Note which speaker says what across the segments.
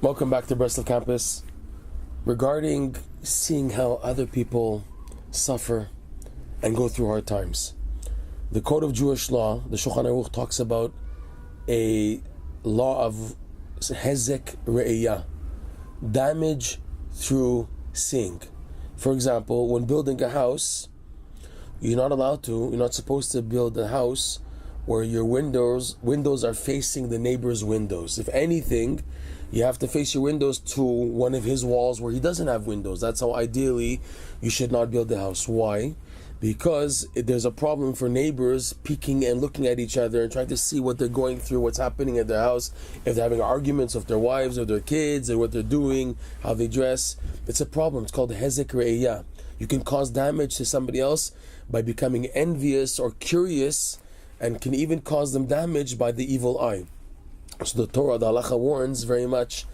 Speaker 1: Welcome back to BreslovCampus. Regarding seeing how other people suffer and go through hard times, the Code of Jewish Law, the Shulchan Aruch, talks about a law of hezek re'iyah, damage through seeing. For example, when building a house, you're not supposed to build a house where your windows are facing the neighbor's windows. If anything, you have to face your windows to one of his walls where he doesn't have windows. That's how ideally you should not build a house. Why? Because there's a problem for neighbors peeking and looking at each other and trying to see what they're going through, what's happening at their house, if they're having arguments with their wives or their kids, or what they're doing, how they dress. It's a problem. It's called hezek re'iyah. You can cause damage to somebody else by becoming envious or curious, and can even cause them damage by the evil eye. So the Torah, the Halacha, warns very much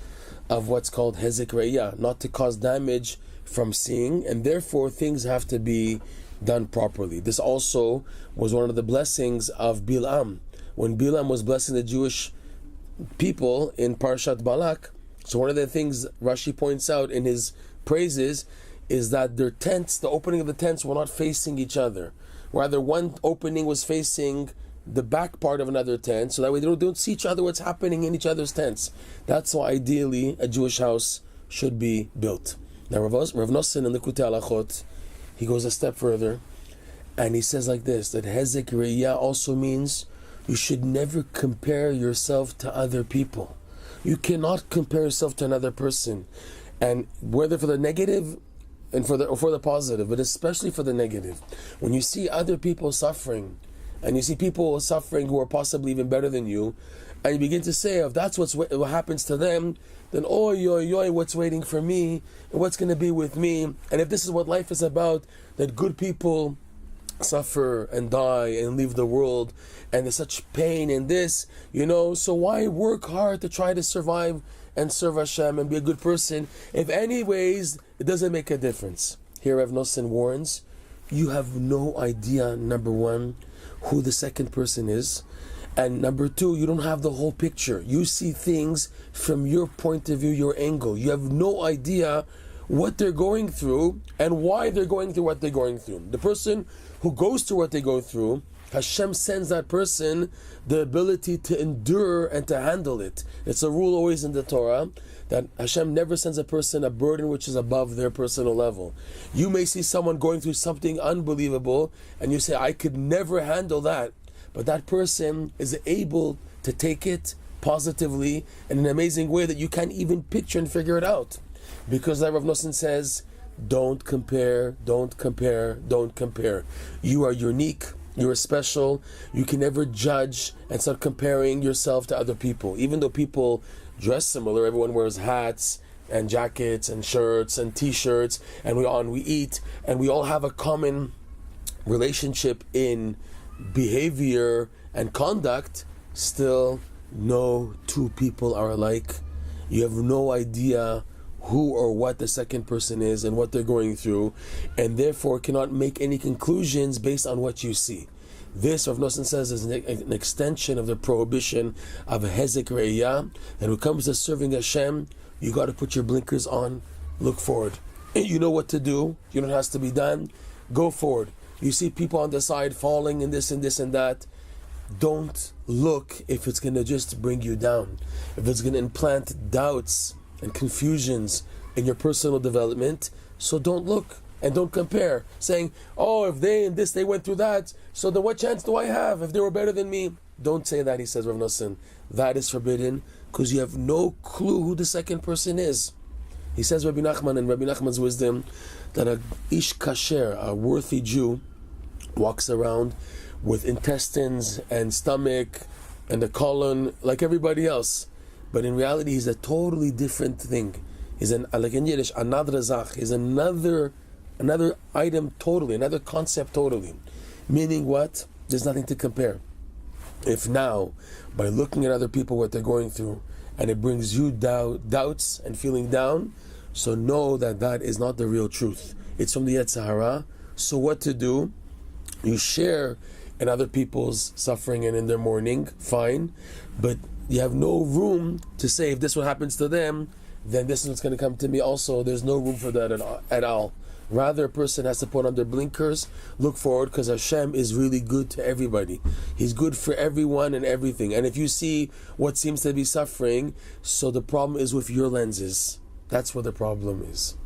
Speaker 1: of what's called hezek re'iyah, not to cause damage from seeing, and therefore things have to be done properly. This also was one of the blessings of Bilam. When Bilam was blessing the Jewish people in Parashat Balak, so one of the things Rashi points out in his praises is that their tents, the opening of the tents, were not facing each other. Rather, one opening was facing the back part of another tent, so that way they don't see each other, what's happening in each other's tents. That's how ideally a Jewish house should be built. Now Reb Noson in the Likutei Halachot, he goes a step further, and he says like this, that hezek re'iyah also means you should never compare yourself to other people. You cannot compare yourself to another person, and whether for the negative and for the positive, but especially for the negative. When you see other people suffering, and you see people suffering who are possibly even better than you, and you begin to say, if that's what happens to them, then what's waiting for me, and what's going to be with me? And if this is what life is about, that good people suffer and die and leave the world, and there's such pain in this, so why work hard to try to survive and serve Hashem and be a good person if anyways it doesn't make a difference? Here Reb Noson warns, you have no idea, number one, who the second person is, and number two, you don't have the whole picture. You see things from your point of view, your angle. You have no idea what they're going through and why they're going through what they're going through. The person who goes through what they go through, Hashem sends that person the ability to endure and to handle it. It's a rule always in the Torah that Hashem never sends a person a burden which is above their personal level. You may see someone going through something unbelievable and you say, I could never handle that. But that person is able to take it positively in an amazing way that you can't even picture and figure it out. Because like Reb Noson says, don't compare. You are unique. You're special. You can never judge and start comparing yourself to other people. Even though people dress similar, everyone wears hats and jackets and shirts and t-shirts, and we eat, and we all have a common relationship in behavior and conduct. Still, no two people are alike. You have no idea who or what the second person is and what they're going through, and therefore cannot make any conclusions based on what you see. This, Reb Noson says, is an extension of the prohibition of hezek re'iyah, and when it comes to serving Hashem, you got to put your blinkers on, look forward. You know what to do, you know what has to be done, go forward. You see people on the side falling in this and this and that, don't look if it's going to just bring you down, if it's going to implant doubts and confusions in your personal development. So don't look and don't compare, saying, if they and this, they went through that, so then what chance do I have if they were better than me? Don't say that, he says, Reb Noson. That is forbidden, because you have no clue who the second person is. He says, Rabbi Nachman, and Rabbi Nachman's wisdom, that a ish kasher, a worthy Jew, walks around with intestines and stomach and a colon like everybody else. But in reality, he's a totally different thing. He's like in Yiddish, another zach. He's another item totally, another concept totally. Meaning what? There's nothing to compare. If now, by looking at other people, what they're going through, and it brings you doubts and feeling down, so know that that is not the real truth. It's from the Yetzer Hara. So what to do? You share in other people's suffering and in their mourning, fine, but you have no room to say if this what happens to them, then this is what's going to come to me also. There's no room for that at all. Rather, a person has to put on their blinkers, look forward, because Hashem is really good to everybody. He's good for everyone and everything. And if you see what seems to be suffering, so the problem is with your lenses. That's where the problem is.